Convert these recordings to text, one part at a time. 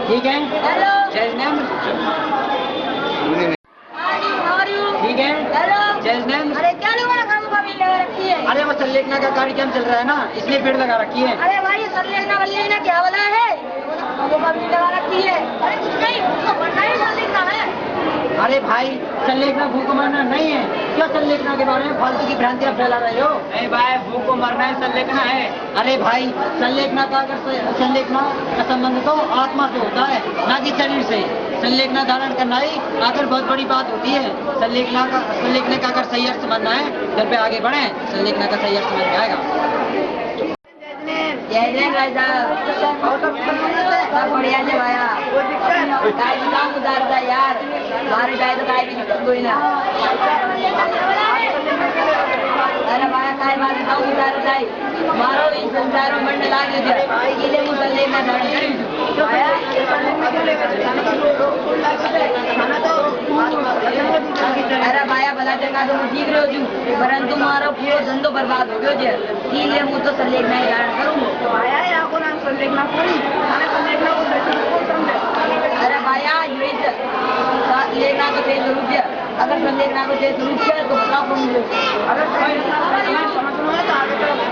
ठीक है। Hello. Change name. ठीक है। हेलो। Change name. अरे क्या लोगों ने खामों का बिल लगा रखी है? अरे वो संलेखना का कार्यक्रम चल रहा है ना, इसलिए पेड़ लगा रखी है। अरे भाई संलेखना वल्लेखना क्या वाला है? खामों का बिल लगा रखी है। अरे कुछ नहीं, उसको पढ़ना ही संलेखना है। अरे भाई संलेखना भूख को मरना नहीं है। क्या संलेखना के बारे में फालतू की भ्रांतियां फैला रहे हो? नहीं भाई, भूख को मरना ही संलेखना है। अरे भाई संलेखना का संबंध तो आत्मा से होता है, ना कि शरीर से। संलेखना धारण करना ही आखिर बहुत बड़ी बात होती है। संलेखने का अगर सही अर्थ समझना है, घर पे आगे बढ़े, संलेखना का सही अर्थ समझ में आएगा। जय जय भाई साहब, सब बढ़िया से भाया। गाय भी काम गुजारता यार, हमारे गाय तो गाय भी निकल कोई ना। अरे भाया काय मारे काम गुजारता है, मारो इन संसारों में मंडल आगे जाए, इले मुझे लेना धारण करी जो भाया। अरे भाया भला चंगा तो ठीक रहो जू, परंतु मारो पूरा धंधो बर्बाद हो गयो जे, इले मुझे तो संलेखना ही धारण करूँ। भाया यहाँ को नाम संलेखना कोई, हमें संलेखना को अरे भाया लेखना को तेज रूप है, अगर संलेखना को तेज रूप है तो बताओ कौन मुझे। अगर समझ में तो आगे चलो।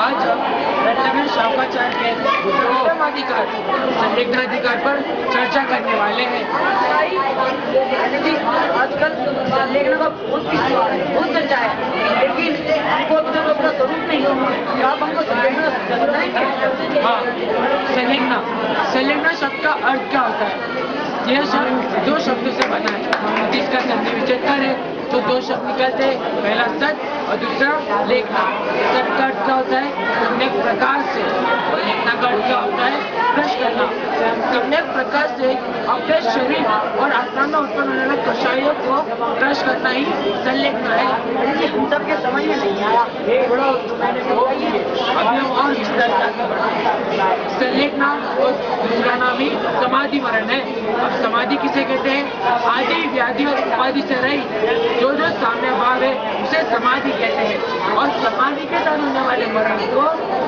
आज रत्नाकर शौकाचार्य के उत्तमाधिकार संलेखनाधिकार पर चर्चा करने वाले हैं। आजकल संलेखना का बहुत चर्चा है, लेकिन हमको अपना स्वरूप नहीं है। आप हमको संलेखना। हाँ, संलेखना शब्द का अर्थ क्या होता है? यह शब्द दो शब्दों से बना है, जिसका संधि विच्छेद करे तो दो शब्द निकलते हैं, पहला सत और दूसरा लेखना। सत का अर्थ क्या होता है? सम्यक प्रकार से। और लेखना का अर्थ क्या होता है? ब्रश करना। सम्यक प्रकार से अपने शरीर और आत्मा में उत्पन्न होने वाले कषायों को ब्रश करना ही संलेखना है। हम सबके समझ में नहीं आया, अभी हम और संलेखना और दूसरा नाम ही समाधि मरण है। अब समाधि किसे कहते हैं? आदि व्याधि और उपाधि से रही जो साम्य भाव है उसे समाधि कहते हैं, और समाधि के साथ होने वाले मरण को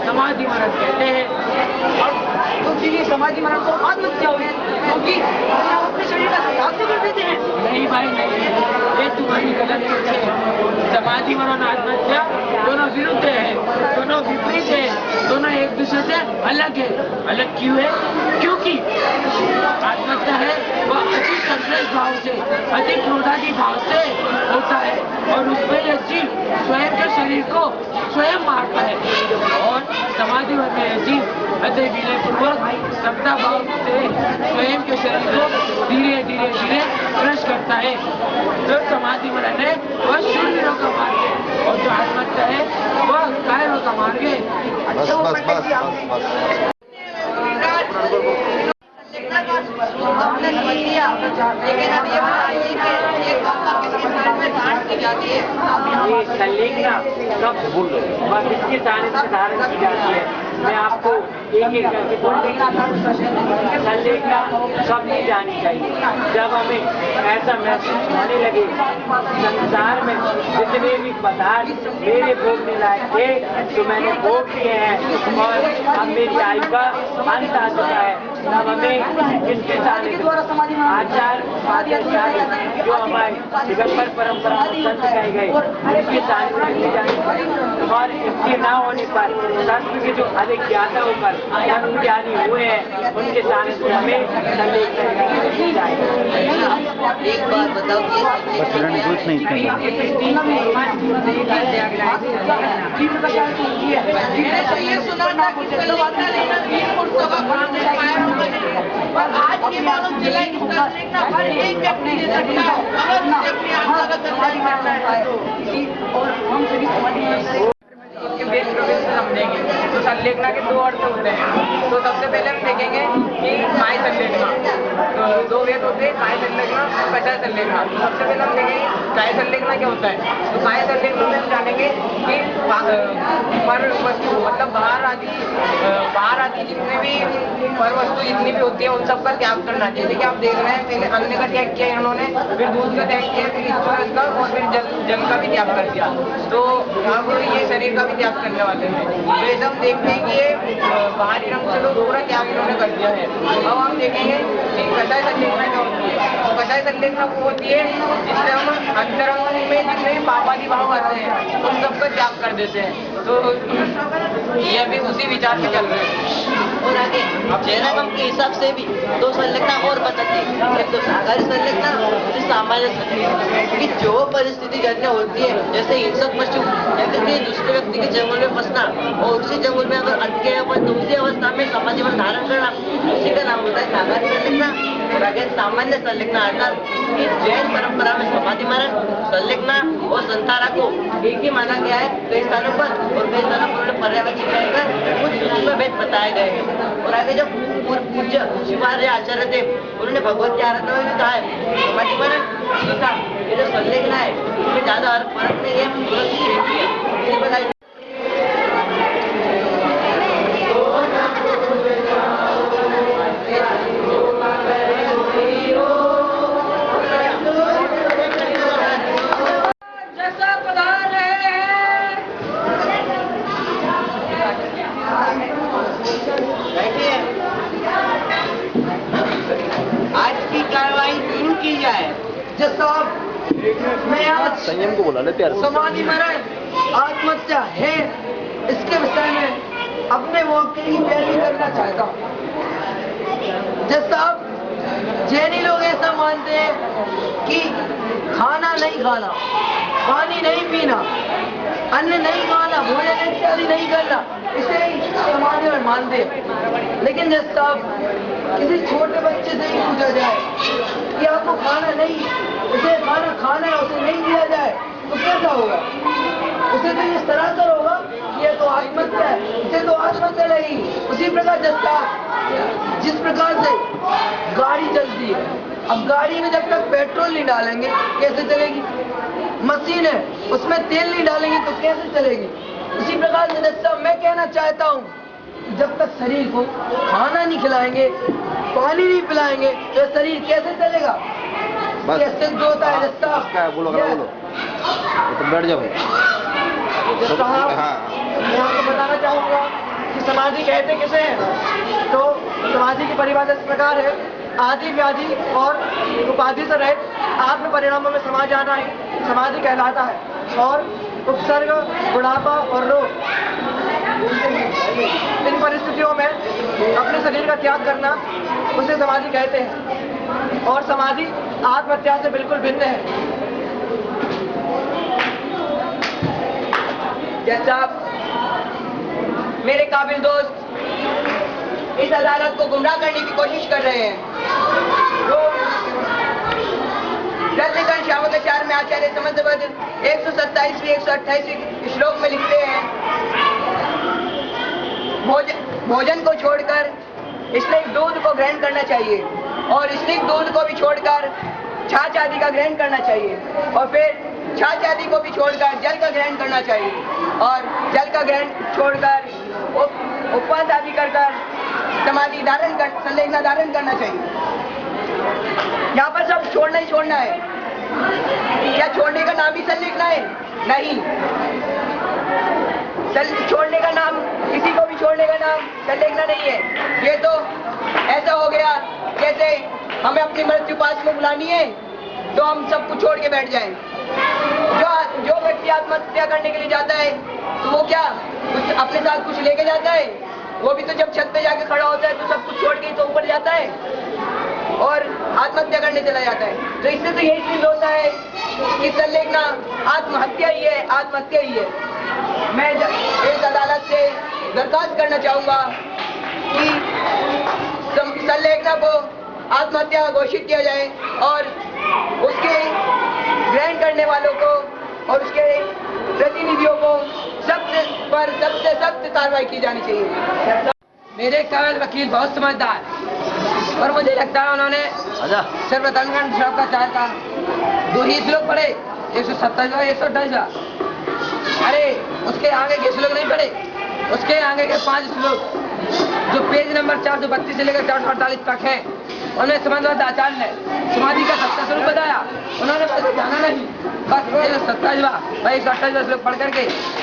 समाधि मरण कहते हैं। तो फिर समाधि मरण को आत्महत्या हुई, क्योंकि हम अपने शरीर का त्याग तो कर देते हैं। नहीं भाई नहीं, ये तुम्हारी गलत सोच है। समाधि मरण आत्महत्या दोनों विरुद्ध है, दोनों विपरीत है, दोनों एक दूसरे से अलग है। अलग क्यों है? क्योंकि आत्महत्या है वह अति संतोष भाव से, अति क्रोधादि भाव से होता है, और उसमें यह जीव स्वयं के शरीर को स्वयं मारता है। और समाधि में यह जीव अति विनय पूर्वक समता भाव से स्वयं के शरीर को धीरे धीरे धीरे ब्रश करता है। जो समाधि मरण है वह शूरवीरों का मार्ग है, और जो आत्महत्या है वह कायरों का मार्ग है। आपने समझ लिया, लेकिन अब ये संलेखना कब और किसकी सहायता से धारण की जाती है, मैं आपको एक एक करके संलेखना कब नहीं जानी चाहिए? जब हमें ऐसा महसूस होने लगे संसार में जितने भी पदार्थ मेरे भोगने लायक थे तो मैंने भोग किए हैं, और अब मेरी आयु का अंत आ चुका है, तब हमें इसके साथ आचार जो हमारे दिगंबर परंपरा संत कहे गए इसके साथ और इसके ना होने पर संत के जो अधिक ज्ञाता होकर ज्ञानी हुए हैं उनके सामने से हमें एक बात बताओ समझेंगे तो संलेखना के दो अर्थ होते हैं। तो सबसे पहले हम देखेंगे कि काय संलेखना, तो दो वेद होते हैं, काय संलेखना और कषाय संलेखना। तो सबसे पहले हम देखेंगे काय संलेखना क्या होता है। तो काय संलेखना में हम जानेंगे कि पर वस्तु मतलब बाहर आती जितने भी पर वस्तु जितनी भी होती है उन सब का त्याग करना चाहिए। जैसे कि आप देख रहे हैं पहले अन्न का त्याग किया इन्होंने, फिर दूध का त्याग किया, फिर ईश्वर का, और फिर जल का भी त्याग कर दिया। तो अब ये शरीर का भी त्याग करने वाले हैं। तो ऐसा हम देखते हैं कि ये बाहरी रंग से लोग पूरा त्याग इन्होंने कर दिया है। अब हम देखेंगे कि कटाई संलेखना क्या होती है। तो कटाई संलेखना वो होती है जिससे हम अंतरंग में जितने भी पापादी भाव आते हैं उन सबका त्याग कर देते हैं। तो ये अभी उसी विचार से चल रहे हैं। और आगे जैनगम के हिसाब से भी दो संलेखना और बचती है, एक तो साकारी संलेखना, दूसरी सामान्य संलेखना। कि जो परिस्थिति जन्य होती है, जैसे हिंसक पशु या किसी दूसरे व्यक्ति के जंगल में फंसना और उसी जंगल में अगर अटके अपन तो उसी अवस्था में समाज जीवन धारण करना, उसी का नाम होता है साकारी संलेखना। और आगे सामान्य संलेखना अर्थात कि जैन परंपरा में समाधि मरण, संलेखना और संतारा को एक ही माना गया है कई स्थानों पर, और कई स्थानों पर उन्होंने पर्यायवाची कहकर कुछ सूक्ष्म भेद बताए गए हैं। और आगे जो पूज्य शिवार्य आचार्य थे उन्होंने भगवत की आराधना में भी कहा है समाधि मरण सीखा, ये जो संलेखना है इसमें ज्यादा फर्क नहीं है, इसी प्रकार मैं आज संयम को बुला लेते यार। समाधि मरण आत्महत्या है इसके विषय में अपने मौके की पहली करना चाहता हूँ। जैसा जैनी लोग ऐसा मानते हैं कि खाना नहीं खाना, पानी नहीं पीना, अन्न नहीं खाना, भोजन इत्यादि नहीं करना, इसे ही समाधि मरण मानते हैं। लेकिन जैसा किसी छोटे बच्चे से ही पूछा जाए कि आपको खाना नहीं, उसे खाना है उसे नहीं दिया जाए तो कैसा होगा? उसे तो इस तरह से होगा कि ये तो आत्महत्या है, इसे तो आत्महत्या नहीं। उसी प्रकार जिस प्रकार से गाड़ी चलती है, अब गाड़ी में जब तक पेट्रोल नहीं डालेंगे कैसे चलेगी? मशीन है उसमें तेल नहीं डालेंगे तो कैसे चलेगी? उसी प्रकार से जैसा मैं कहना चाहता हूँ जब तक शरीर को खाना नहीं खिलाएंगे, पानी नहीं पिलाएंगे तो शरीर कैसे चलेगा? कैसे जो होता है जैसा बोलो तो बैठ जाओ भाई। मैं आपको बताना चाहूंगा कि समाधि कहते किसे हैं। तो समाधि की परिभाषा इस प्रकार है, आदि व्याधि और उपाधि से रहित आत्म परिणामों में समा जाना ही समाधि कहलाता है। और उपसर्ग, बुढ़ापा और रोग, इन परिस्थितियों में अपने शरीर का त्याग करना उसे समाधि कहते हैं। और समाधि आत्महत्या से बिल्कुल भिन्न है। जैसा मेरे काबिल दोस्त इस अदालत को गुमराह करने की कोशिश कर रहे हैं। रत्नकण श्यामकाचार्य में आचार्य समंतबद्ध 127वीं 128वीं श्लोक में लिखते हैं, भोजन को छोड़कर स्निग्ध दूध को ग्रहण करना चाहिए और स्निग्ध दूध को भी छोड़कर छाछ आदि का ग्रहण करना चाहिए, और फिर छाछ आदि को भी छोड़कर जल का ग्रहण करना चाहिए, और जल का ग्रहण छोड़कर उपवास आदि कर समाधि धारण कर संलेखना धारण करना चाहिए। यहाँ पर सब छोड़ना ही छोड़ना है। क्या छोड़ने का नाम ही संलेखना है? नहीं, छोड़ने का नाम, किसी को भी छोड़ने का नाम संलेखना नहीं है। ये तो ऐसा हो गया जैसे हमें अपनी मृत्यु पास में बुलानी है तो हम सब कुछ छोड़ के बैठ जाएं। जो व्यक्ति आत्महत्या करने के लिए जाता है तो वो क्या कुछ अपने साथ कुछ लेके जाता है? वो भी तो जब छत पे जाके खड़ा होता है तो सब कुछ छोड़ के तो ऊपर जाता है और आत्महत्या करने चला जाता है। तो इससे तो यही सिद्ध होता है कि संलेखना आत्महत्या ही है, आत्महत्या ही है। मैं इस अदालत से दरखास्त करना चाहूंगा कि संलेखना को आत्महत्या घोषित किया जाए और उसके ग्रहण करने वालों को और उसके प्रतिनिधियों को सबसे सख्त कार्रवाई की जानी चाहिए। मेरे काबिल वकील बहुत समझदार, और मुझे लगता है उन्होंने सर्वधर्म श्यामकाचार्य का 2 ही श्लोक पढ़े, 127वां 128वां। अरे उसके आगे के श्लोक नहीं पढ़े। उसके आगे के 5 श्लोक जो पेज नंबर 432 से लेकर 448 तक है, उन्होंने समाधिवाद आचार्य ने समाधि का सत्य स्वरूप बताया। उन्होंने बस जाना नहीं, बस ये जो 27वां श्लोक पढ़ करके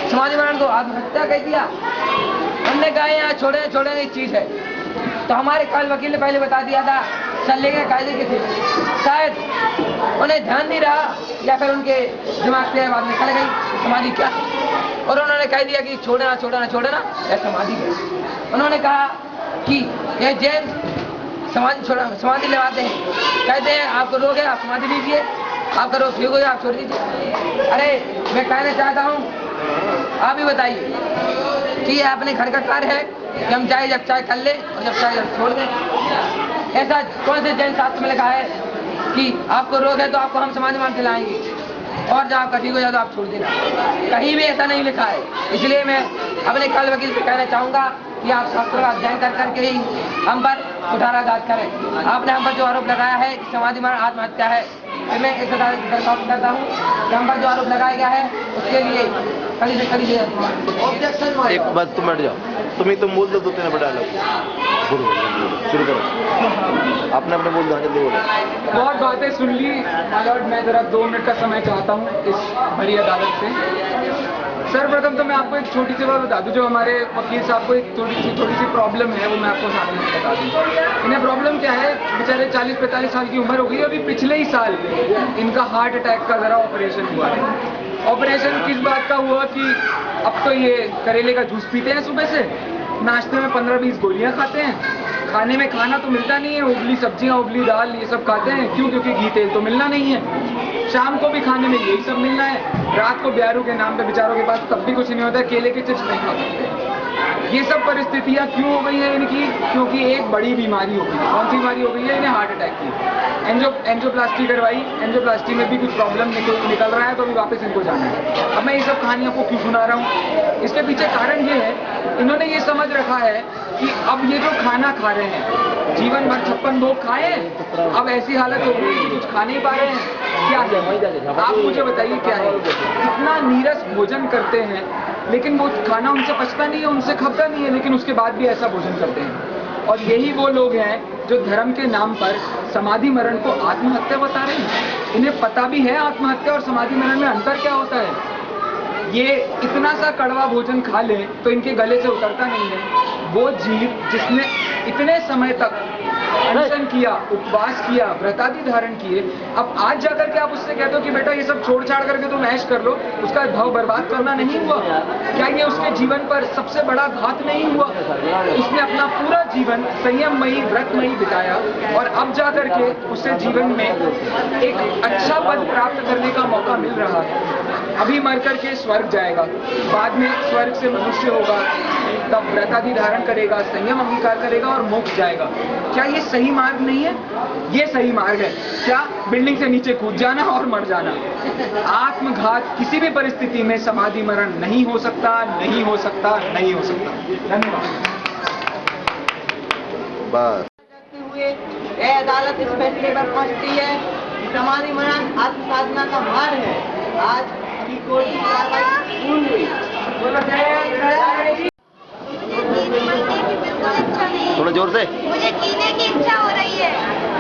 समाधि मरण को आत्महत्या कह दिया। हमने कहा यहाँ छोड़ने एक चीज है। तो हमारे काल वकील ने पहले बता दिया था संलेखना कायदे के थे, शायद उन्हें ध्यान नहीं रहा या फिर उनके दिमाग से बात निकल गई समाधि क्या, और उन्होंने कह दिया कि छोड़ना यह समाधि है। उन्होंने कहा कि यह जैन समाधि लगाते हैं, कहते हैं आपको रोग है आप समाधि लीजिए, आपका रोग ठीक हो जाए आप छोड़ दीजिए। अरे मैं कहना चाहता हूँ, आप ही बताइए कि यह अपने घर का कार्य है कि हम चाहे जब चाहे कर ले और जब चाहे जब छोड़ दें। ऐसा कौन से जैन शास्त्र में लिखा है कि आपको रोग है तो आपको हम समाधि मान दिलाएंगे और जब आपका ठीक हो जाए तो आप छोड़ देना? कहीं भी ऐसा नहीं लिखा है। इसलिए मैं अपने काल वकील से कहना चाहूंगा कि आप शास्त्रों का अध्ययन कर करके ही हम पर कुठाराघात करें। आपने हम पर जो आरोप लगाया है कि समाधि मरण आत्महत्या है, तो मैं इस अदालत की दरख्वास्त करता हूँ कि हम पर जो आरोप लगाया गया है उसके लिए कड़ी से कड़ी ऑब्जेक्शन। एक बस तुम बैठ जाओ, तुम बोल दो 2-3 मिनट डायलॉग शुरू करो। आपने अपने बोल दो, जल्दी बोलो। बहुत बातें सुन ली मालॉर्ड, मैं जरा 2 मिनट का समय चाहता हूँ इस बड़ी अदालत से। सर्वप्रथम तो मैं आपको एक छोटी सी बात बता दूं, जो हमारे वकील साहब को एक थोड़ी सी प्रॉब्लम है वो मैं आपको सामने से बता दूं। इन्हें प्रॉब्लम क्या है, बेचारे 40-45 साल की उम्र हो गई, अभी पिछले ही साल इनका हार्ट अटैक का जरा ऑपरेशन हुआ है। ऑपरेशन किस बात का हुआ कि अब तो ये करेले का जूस पीते हैं सुबह से, नाश्ते में 15-20 गोलियां खाते हैं, खाने में खाना तो मिलता नहीं है, उबली सब्जियां उबली दाल ये सब खाते हैं। क्यों? क्योंकि घी तेल तो मिलना नहीं है। शाम को भी खाने में यही सब मिलना है। रात को ब्यारू के नाम पे बेचारों के पास तब भी कुछ नहीं होता है, केले के चिप्स नहीं खा सकते। ये सब परिस्थितियां क्यों हो गई हैं इनकी? क्योंकि एक बड़ी बीमारी हो गई। कौन सी बीमारी हो गई है? इन्हें हार्ट अटैक की। एंजियोप्लास्टी करवाई, एंजियोप्लास्टी में भी कुछ प्रॉब्लम निकल रहा है, तो अभी वापस इनको जाना है। अब मैं ये सब कहानियों को क्यों सुना रहा हूँ, इसके पीछे कारण ये है, इन्होंने ये समझ रखा है कि अब ये जो खाना खा रहे हैं, जीवन भर 56 भोग खाए, अब ऐसी हालत हो गई कि कुछ खा नहीं पा रहे हैं। क्या है? आप मुझे बताइए क्या है? इतना नीरस भोजन करते हैं लेकिन वो खाना उनसे पचता नहीं है, उनसे खपता नहीं है, लेकिन उसके बाद भी ऐसा भोजन करते हैं। और यही वो लोग हैं जो धर्म के नाम पर समाधि मरण को आत्महत्या बता रहे हैं। इन्हें पता भी है आत्महत्या और समाधि मरण में अंतर क्या होता है। ये इतना सा कड़वा भोजन खा ले तो इनके गले से उतरता नहीं है। वो जीव जिसने इतने समय तक अनशन किया, उपवास किया, व्रतादि धारण किए, अब आज जाकर के आप उससे कहते हो कि बेटा ये सब छोड़ छाड़ करके तुम ऐश कर लो, उसका भाव बर्बाद करना नहीं हुआ क्या? ये उसके जीवन पर सबसे बड़ा घात नहीं हुआ? उसने अपना पूरा जीवन संयममयी व्रतमयी बिताया और अब जाकर के उसे जीवन में एक अच्छा पद प्राप्त करने का मौका मिल रहा है। अभी मर करके स्वर्ग जाएगा, बाद में स्वर्ग से मनुष्य होगा, तब व्रतादि धारण करेगा, संयम अंगीकार करेगा और मोक्ष जाएगा। क्या ये सही मार्ग नहीं है? ये सही मार्ग है। क्या? बिल्डिंग से नीचे कूद जाना और मर जाना। आत्मघात किसी भी परिस्थिति में समाधि मरण नहीं हो सकता, नहीं हो सकता, नहीं हो सकता। धन्यवाद। बस यह अदालत इस फैसले पर पहुंचती है कि समाधि मरण आत्म साधना का मार्ग है। आज की कोर्ट की कार्रवाई पूर्ण हुई। थोड़ा जोर से। मुझे जीने की इच्छा हो रही है,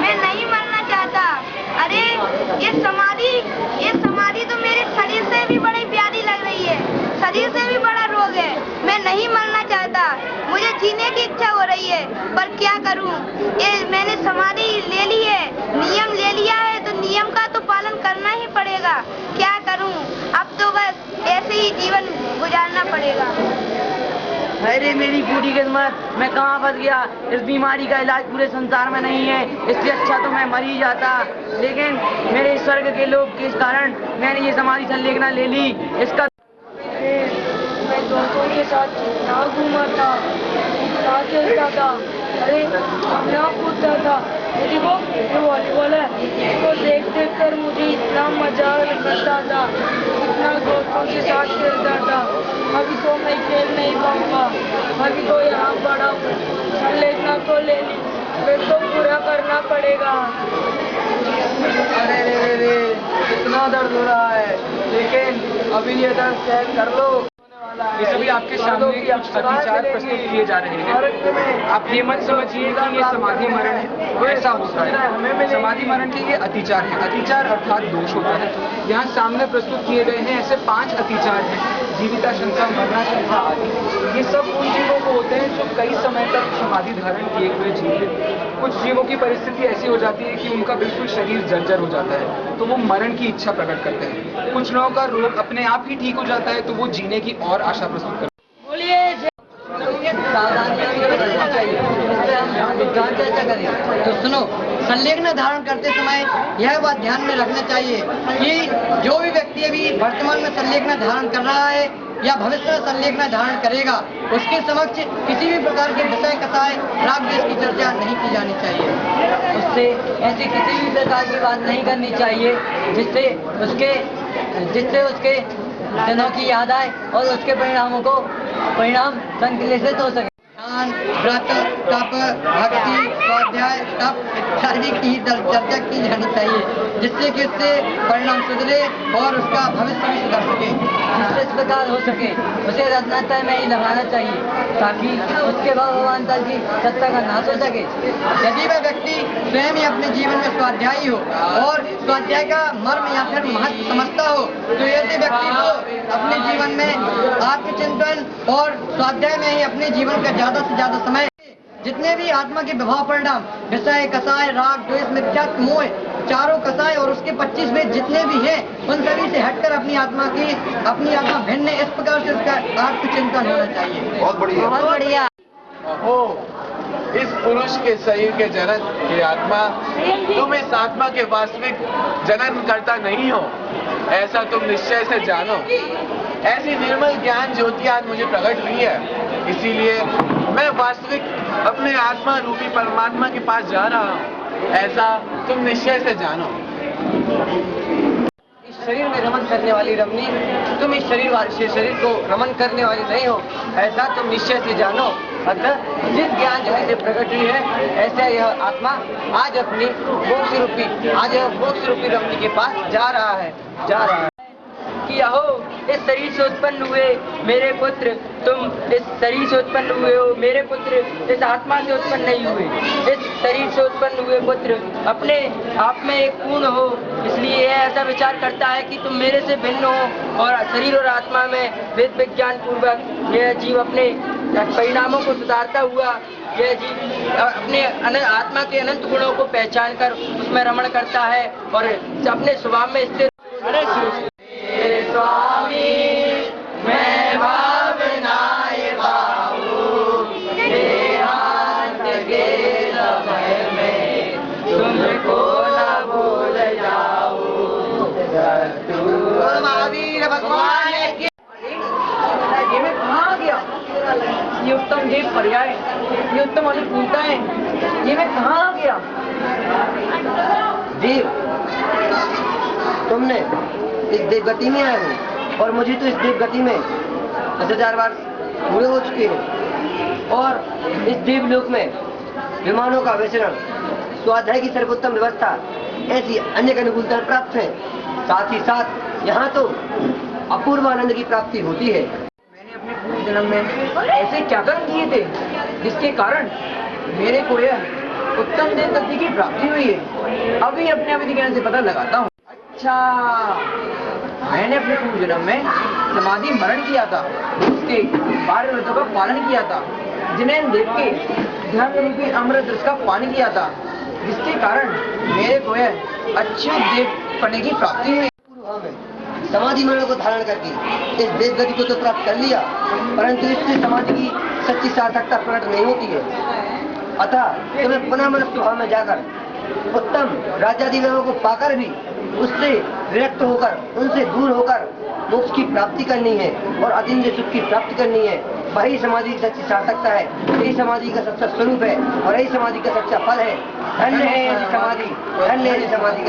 मैं नहीं मरना चाहता। अरे ये समाधि तो मेरे शरीर से भी बड़ी प्यारी लग रही है, शरीर से भी बड़ा रोग है। मैं नहीं मरना चाहता, मुझे जीने की इच्छा हो रही है, पर क्या करूं? ये मैंने समाधि ले ली है, नियम ले लिया है, तो नियम का तो पालन करना ही पड़ेगा। क्या करूं? अब तो बस ऐसे ही जीवन गुजारना पड़ेगा। अरे मेरी पूरी किस्मत, मैं कहाँ फंस गया। इस बीमारी का इलाज पूरे संसार में नहीं है, इससे अच्छा तो मैं मर ही जाता। लेकिन मेरे स्वर्ग के लोग के कारण मैंने ये समाधि संलेखना ले ली। इसका मैं दोस्तों के साथ ना घूमा था, ना खेलता था, अरे ना कूदता था। देखो ये वॉलीबॉल है, इसको देख कर मुझे इतना मजा करता था, इतना दोस्तों के साथ खेलता था। अभी तो मैं खेल नहीं पाऊंगा, अभी तो यहाँ बड़ा हूँ, संलेखना तो ले ली, फिर तो पूरा करना पड़ेगा। अरे रे कितना दर्द हो रहा है, लेकिन अभी ये दर्द सहन कर लो। ये सभी आपके सामने कुछ अतिचार प्रस्तुत किए जा रहे हैं। आप ये मत समझिए कि ये समाधि मरण है, ऐसा होता है। समाधि मरण के ये अतिचार है। अतिचार अर्थात दोष होता है। यहाँ सामने प्रस्तुत किए गए हैं ऐसे 5 अतिचार हैं, जीविता, शंका, मरना, शंका आदि। ये सब उन जीवों को होते हैं जो कई समय तक समाधि धारण किए हुए जीव हैं। कुछ जीवों की परिस्थिति ऐसी हो जाती है कि उनका बिल्कुल शरीर जर्जर हो जाता है, तो वो मरण की इच्छा प्रकट करते हैं। कुछ लोगों का रोग अपने आप ही ठीक हो जाता है, तो वो जीने की और आशा प्रस्तुत करते हैं। तो सुनो, संलेखना धारण करते समय यह बात ध्यान में रखना चाहिए कि जो भी व्यक्ति अभी वर्तमान में संलेखना धारण कर रहा है या भविष्य में संलेखना धारण करेगा, उसके समक्ष किसी भी प्रकार के विषय कथाएं, राग द्वेष की चर्चा नहीं की जानी चाहिए। उससे ऐसी किसी भी प्रकार की बात नहीं करनी चाहिए जिससे उसके दिनों की याद आए और उसके परिणाम संश्लेषित हो सके। ध्यान, व्रत, तप, भक्ति, स्वाध्याय, तप इत्यादि की चर्चा की जानी चाहिए, जिससे कि उससे परिणाम सुधरे और उसका भविष्य भी सुधर सके। जिससे इस प्रकार हो सके उसे रत्नात्रय में ही लगाना चाहिए ताकि उसके भगवानता की सत्ता का नाश हो सके। यदि वह व्यक्ति स्वयं ही अपने जीवन में स्वाध्यायी हो और स्वाध्याय का मर्म या फिर महत्व समझता हो, तो ऐसे व्यक्ति को अपने जीवन में आत्मचिंतन और स्वाध्याय में ही अपने जीवन का ज्यादा से ज्यादा समय, जितने भी आत्मा के विभाव परिणाम, विषय, कसाय, राग, द्वेष, मिथ्यात्व, मोह, चारों कसाय और उसके 25 वेद जितने भी हैं, उन सभी से हटकर अपनी आत्मा भिन्न है। इस प्रकार से उसका आत्मचिंतन होना चाहिए। बहुत बढ़िया, बहुत बढ़िया। इस पुरुष के शरीर के जनक की आत्मा, तुम इस आत्मा के वास्तविक जनन करता नहीं हो, ऐसा तुम निश्चय से जानो। ऐसी निर्मल ज्ञान ज्योति आज मुझे प्रकट हुई है, इसीलिए मैं वास्तविक अपने आत्मा रूपी परमात्मा के पास जा रहा हूँ, ऐसा तुम निश्चय से जानो। इस शरीर में रमन करने वाली रमणी, तुम इस शरीर को रमन करने वाली नहीं हो, ऐसा तुम निश्चय से जानो। अतः जिस ज्ञान ज्योति से प्रकट हुई है, ऐसा यह आत्मा आज अपनी मोक्ष रूपी रमणी के पास जा रहा है। कि अहो, इस शरीर से उत्पन्न हुए मेरे पुत्र, तुम इस शरीर से उत्पन्न हुए हो मेरे पुत्र, इस आत्मा से उत्पन्न नहीं हुए। इस शरीर से उत्पन्न हुए पुत्र अपने आप में एक पूर्ण हो, इसलिए यह ऐसा विचार करता है कि तुम मेरे से भिन्न हो। और शरीर और आत्मा में वेद विज्ञान पूर्वक यह जीव अपने परिणामों को सुधारता हुआ, यह जीव अपने आत्मा के अनंत गुणों को पहचान कर उसमें रमण करता है और अपने स्वभाव में स्थिर। स्वामी मैं भावनाए भाऊ, देहांत के समय में तुमको न भूल जाऊं। महावीर भगवान ये मैं कहाँ गया? ये उत्तम देव पर्याय, ये उत्तम अनुकूलता है, ये मैं कहाँ गया? देव, तुमने इस देव गति में आए हो और मुझे तो इस देव गति में 10,000 बार पूरे हो चुके हैं। और इस देवलोक में विमानों का विचरण, स्वाध्याय की सर्वोत्तम व्यवस्था, ऐसी अनेक अनुकूलता प्राप्त है। साथ ही साथ यहाँ तो अपूर्व आनंद की प्राप्ति होती है। मैंने अपने पूर्व जन्म में ऐसे क्या कर्म किए थे जिसके कारण मेरे को यह उत्तम देव गति की प्राप्ति हुई है? अभी अपने अवधि ज्ञान से पता लगाता हूँ। अच्छा, मैंने अपने पूर्व जन्म में समाधि मरण किया था, उसके 12 व्रतों का पालन किया था, जिन्हें देव के ध्यान रूपी अमृत रस का पान किया था, जिसके कारण मेरे को यह अच्छे देव पने की प्राप्ति हुई। समाधि मरण को धारण करके इस देव गति को तो प्राप्त कर लिया, परंतु इससे समाधि की सच्ची सार्थकता प्रकट नहीं होती है। अतः तुम्हें पुनः मनुष्य स्वभाव में जाकर उत्तम राजादि लोगों को पाकर भी उससे विरक्त होकर, उनसे दूर होकर मोक्ष की प्राप्ति करनी है और अतीन्द्रिय सुख की प्राप्ति करनी है। वही समाधि की सच्ची सार्थकता है, यही समाधि का सच्चा स्वरूप है और यही समाधि का सच्चा फल है। धन्य है समाधि, धन्य है समाधि।